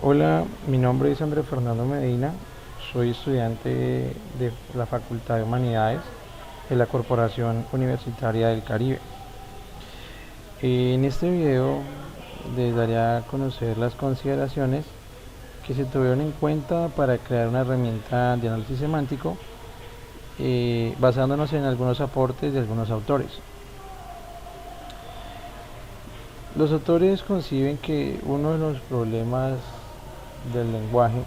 Hola, mi nombre es Andrés Fernando Medina, soy estudiante de la Facultad de Humanidades de la Corporación Universitaria del Caribe. En este video les daré a conocer las consideraciones que se tuvieron en cuenta para crear una herramienta de análisis semántico basándonos en algunos aportes de algunos autores. Los autores conciben que uno de los problemas del lenguaje,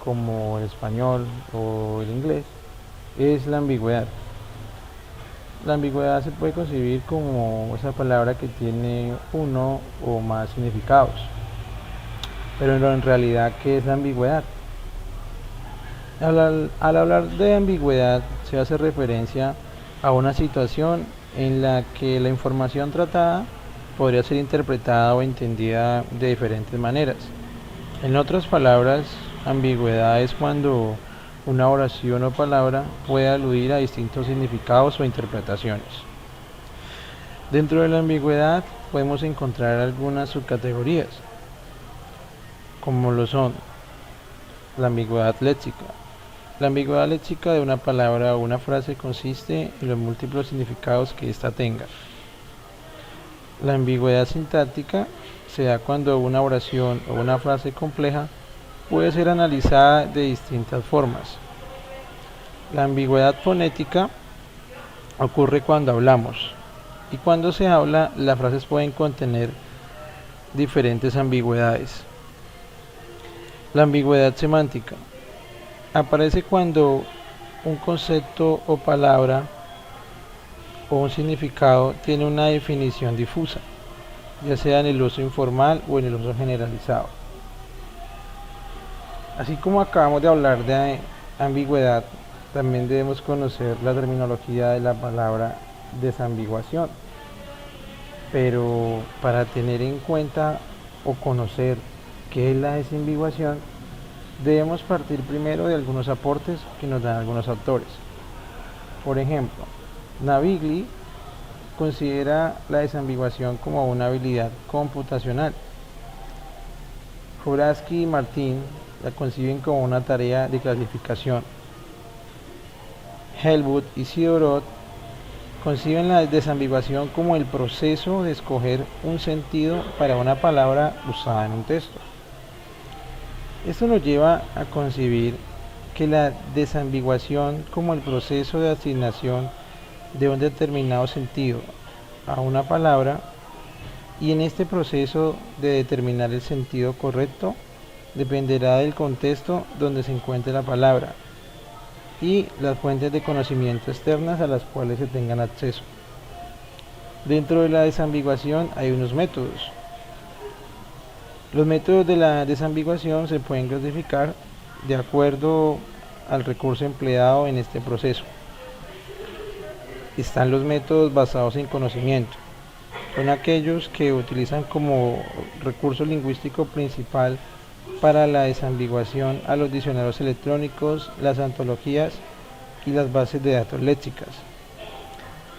como el español o el inglés, es la ambigüedad. La ambigüedad se puede concebir como esa palabra que tiene uno o más significados. Pero en realidad, ¿qué es la ambigüedad? Al hablar de ambigüedad se hace referencia a una situación en la que la información tratada podría ser interpretada o entendida de diferentes maneras. En otras palabras, ambigüedad es cuando una oración o palabra puede aludir a distintos significados o interpretaciones. Dentro de la ambigüedad podemos encontrar algunas subcategorías, como lo son la ambigüedad léxica. La ambigüedad léxica de una palabra o una frase consiste en los múltiples significados que ésta tenga. La ambigüedad sintáctica se da cuando una oración o una frase compleja puede ser analizada de distintas formas. La ambigüedad fonética ocurre cuando hablamos, y cuando se habla las frases pueden contener diferentes ambigüedades. La ambigüedad semántica aparece cuando un concepto o palabra o un significado tiene una definición difusa, ya sea en el uso informal o en el uso generalizado. Así como acabamos de hablar de ambigüedad, también debemos conocer la terminología de la palabra desambiguación. Pero para tener en cuenta o conocer qué es la desambiguación, debemos partir primero de algunos aportes que nos dan algunos autores. Por ejemplo, Navigli considera la desambiguación como una habilidad computacional. Juraski y Martín la conciben como una tarea de clasificación. Helmut y Sidorov conciben la desambiguación como el proceso de escoger un sentido para una palabra usada en un texto. Esto nos lleva a concebir que la desambiguación como el proceso de asignación de un determinado sentido a una palabra, y en este proceso de determinar el sentido correcto dependerá del contexto donde se encuentre la palabra y las fuentes de conocimiento externas a las cuales se tengan acceso. Dentro de la desambiguación hay unos métodos. Los métodos de la desambiguación se pueden clasificar de acuerdo al recurso empleado en este proceso. Están los métodos basados en conocimiento. Son aquellos que utilizan como recurso lingüístico principal para la desambiguación a los diccionarios electrónicos, las antologías y las bases de datos léxicas.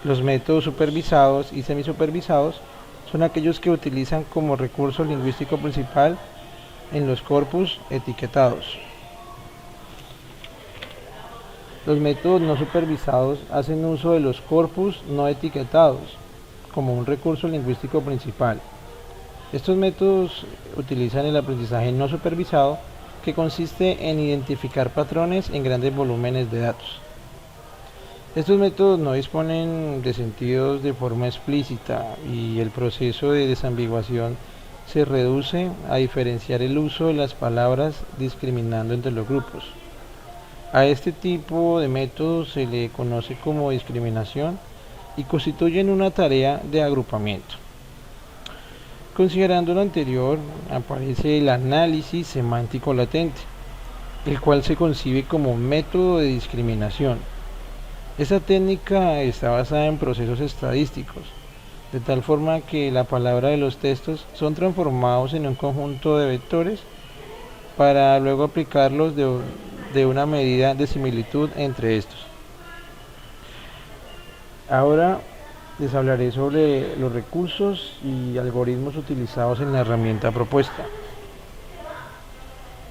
Los métodos supervisados y semisupervisados son aquellos que utilizan como recurso lingüístico principal en los corpus etiquetados. Los métodos no supervisados hacen uso de los corpus no etiquetados como un recurso lingüístico principal. Estos métodos utilizan el aprendizaje no supervisado, que consiste en identificar patrones en grandes volúmenes de datos. Estos métodos no disponen de sentidos de forma explícita y el proceso de desambiguación se reduce a diferenciar el uso de las palabras discriminando entre los grupos. A este tipo de métodos se le conoce como discriminación y constituyen una tarea de agrupamiento. Considerando lo anterior, aparece el análisis semántico latente, el cual se concibe como un método de discriminación. Esta técnica está basada en procesos estadísticos, de tal forma que la palabra de los textos son transformados en un conjunto de vectores para luego aplicarlos de una medida de similitud entre estos. Ahora les hablaré sobre los recursos y algoritmos utilizados en la herramienta propuesta.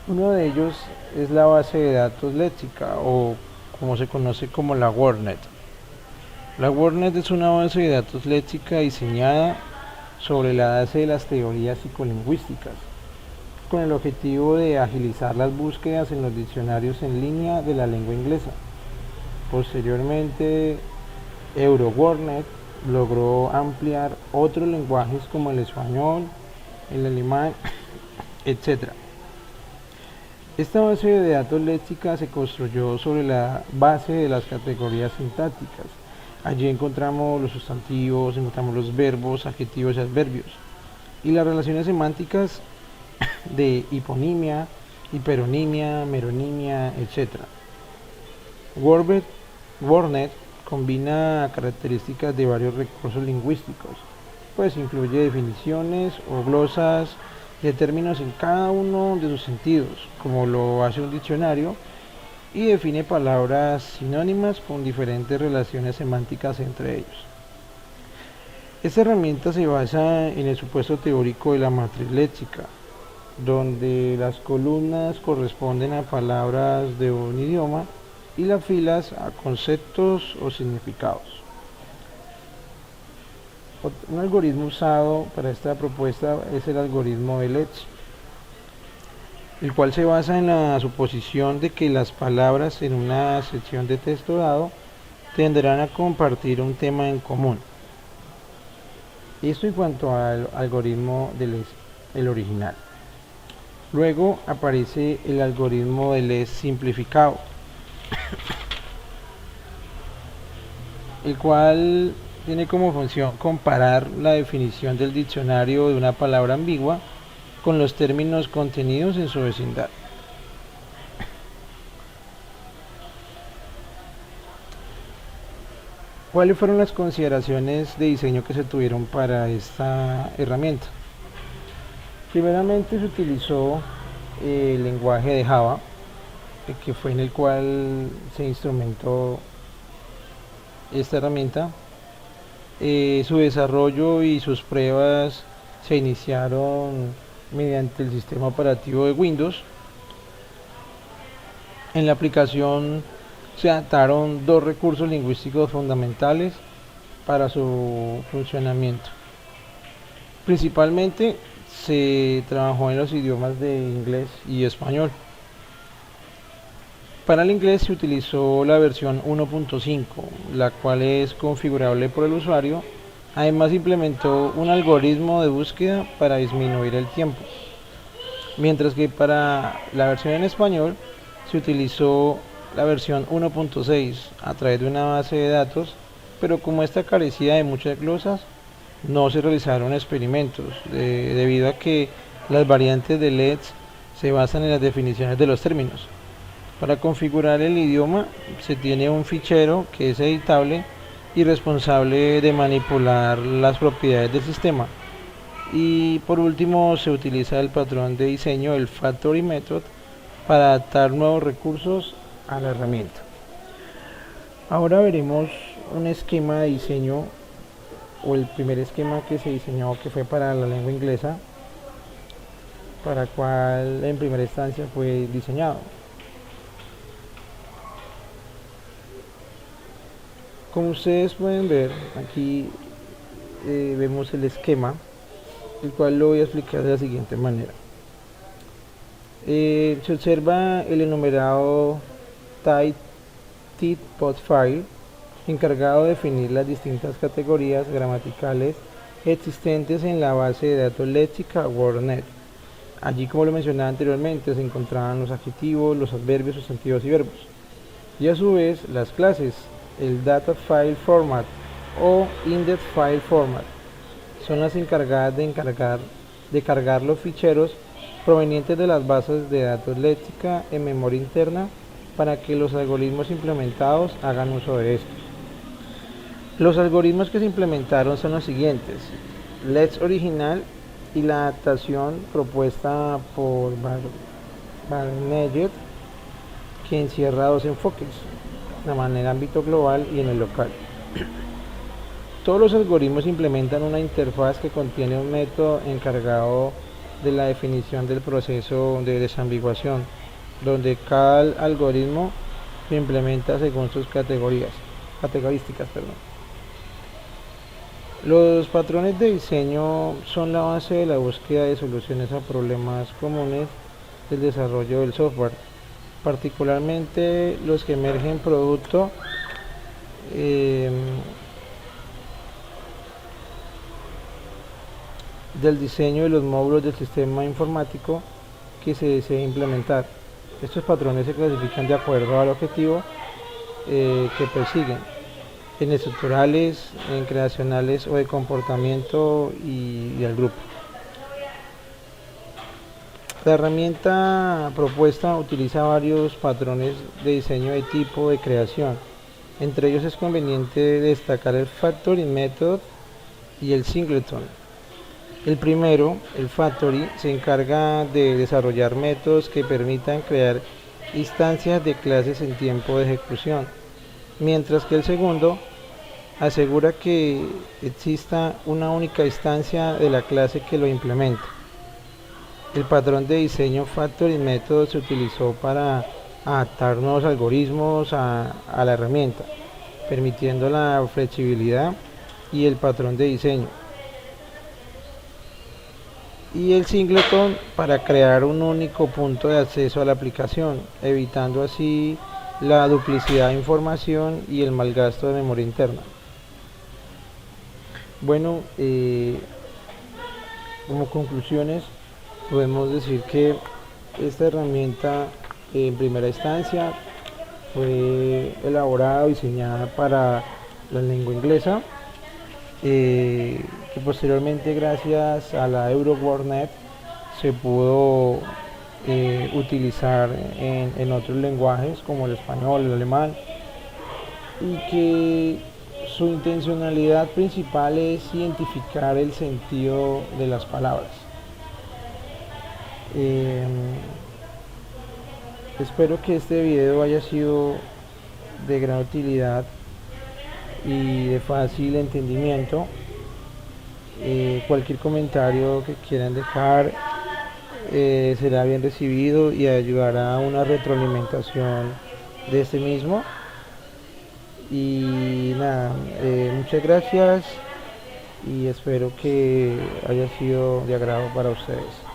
Uno de ellos es la base de datos léxica o como se conoce como la WordNet. La WordNet es una base de datos léxica diseñada sobre la base de las teorías psicolingüísticas, con el objetivo de agilizar las búsquedas en los diccionarios en línea de la lengua inglesa. Posteriormente, EuroWordNet logró ampliar otros lenguajes como el español, el alemán, etc. Esta base de datos léxica se construyó sobre la base de las categorías sintácticas. Allí encontramos los sustantivos, encontramos los verbos, adjetivos y adverbios, y las relaciones semánticas de hiponimia, hiperonimia, meronimia, etc. WordNet combina características de varios recursos lingüísticos, pues incluye definiciones o glosas de términos en cada uno de sus sentidos, como lo hace un diccionario, y define palabras sinónimas con diferentes relaciones semánticas entre ellos. Esta herramienta se basa en el supuesto teórico de la matriz léxica, donde las columnas corresponden a palabras de un idioma y las filas a conceptos o significados. Un algoritmo usado para esta propuesta es el algoritmo de Let's, el cual se basa en la suposición de que las palabras en una sección de texto dado tenderán a compartir un tema en común. Esto en cuanto al algoritmo del original. Luego aparece el algoritmo de Let's simplificado, el cual tiene como función comparar la definición del diccionario de una palabra ambigua con los términos contenidos en su vecindad. ¿Cuáles fueron las consideraciones de diseño que se tuvieron para esta herramienta? Primeramente se utilizó el lenguaje de Java, que fue en el cual se instrumentó esta herramienta. Su desarrollo y sus pruebas se iniciaron mediante el sistema operativo de Windows. En la aplicación se adaptaron dos recursos lingüísticos fundamentales para su funcionamiento. Principalmente se trabajó en los idiomas de inglés y español. Para el inglés se utilizó la versión 1.5, la cual es configurable por el usuario. Además implementó un algoritmo de búsqueda para disminuir el tiempo. Mientras que para la versión en español se utilizó la versión 1.6 a través de una base de datos, pero como esta carecía de muchas glosas, no se realizaron experimentos, debido a que las variantes de Let's se basan en las definiciones de los términos. Para configurar el idioma se tiene un fichero que es editable y responsable de manipular las propiedades del sistema. Y por último se utiliza el patrón de diseño, el Factory Method, para adaptar nuevos recursos a la herramienta. Ahora veremos un esquema de diseño, o el primer esquema que se diseñó, que fue para la lengua inglesa, para cual en primera instancia fue diseñado. Como ustedes pueden ver, aquí vemos el esquema, el cual lo voy a explicar de la siguiente manera. Se observa el enumerado type file, encargado de definir las distintas categorías gramaticales existentes en la base de datos léxica WordNet. Allí, como lo mencionaba anteriormente, se encontraban los adjetivos, los adverbios, sustantivos y verbos. Y a su vez, las clases, el Data File Format o Index File Format, son las encargadas de cargar los ficheros provenientes de las bases de datos léxica en memoria interna para que los algoritmos implementados hagan uso de estos. Los algoritmos que se implementaron son los siguientes: Let's original y la adaptación propuesta por Barnett, que encierra dos enfoques, de manera ámbito global y en el local. Todos los algoritmos implementan una interfaz que contiene un método encargado de la definición del proceso de desambiguación, donde cada algoritmo se implementa según sus categorísticas. Los patrones de diseño son la base de la búsqueda de soluciones a problemas comunes del desarrollo del software, particularmente los que emergen producto del diseño de los módulos del sistema informático que se desea implementar. Estos patrones se clasifican de acuerdo al objetivo que persiguen, en estructurales, en creacionales o de comportamiento y al grupo. La herramienta propuesta utiliza varios patrones de diseño de tipo de creación. Entre ellos es conveniente destacar el Factory Method y el Singleton. El primero, el Factory, se encarga de desarrollar métodos que permitan crear instancias de clases en tiempo de ejecución, mientras que el segundo asegura que exista una única instancia de la clase que lo implemente. El patrón de diseño Factory Method se utilizó para adaptar nuevos algoritmos a la herramienta, permitiendo la flexibilidad y el patrón de diseño. Y el Singleton para crear un único punto de acceso a la aplicación, evitando así la duplicidad de información y el mal gasto de memoria interna. Bueno, como conclusiones podemos decir que esta herramienta en primera instancia fue elaborada o diseñada para la lengua inglesa, que posteriormente gracias a la EuroWordNet se pudo utilizar en otros lenguajes como el español, el alemán, y que su intencionalidad principal es identificar el sentido de las palabras. Espero que este video haya sido de gran utilidad y de fácil entendimiento. Cualquier comentario que quieran dejar será bien recibido y ayudará a una retroalimentación de este mismo. Y nada, muchas gracias y espero que haya sido de agrado para ustedes.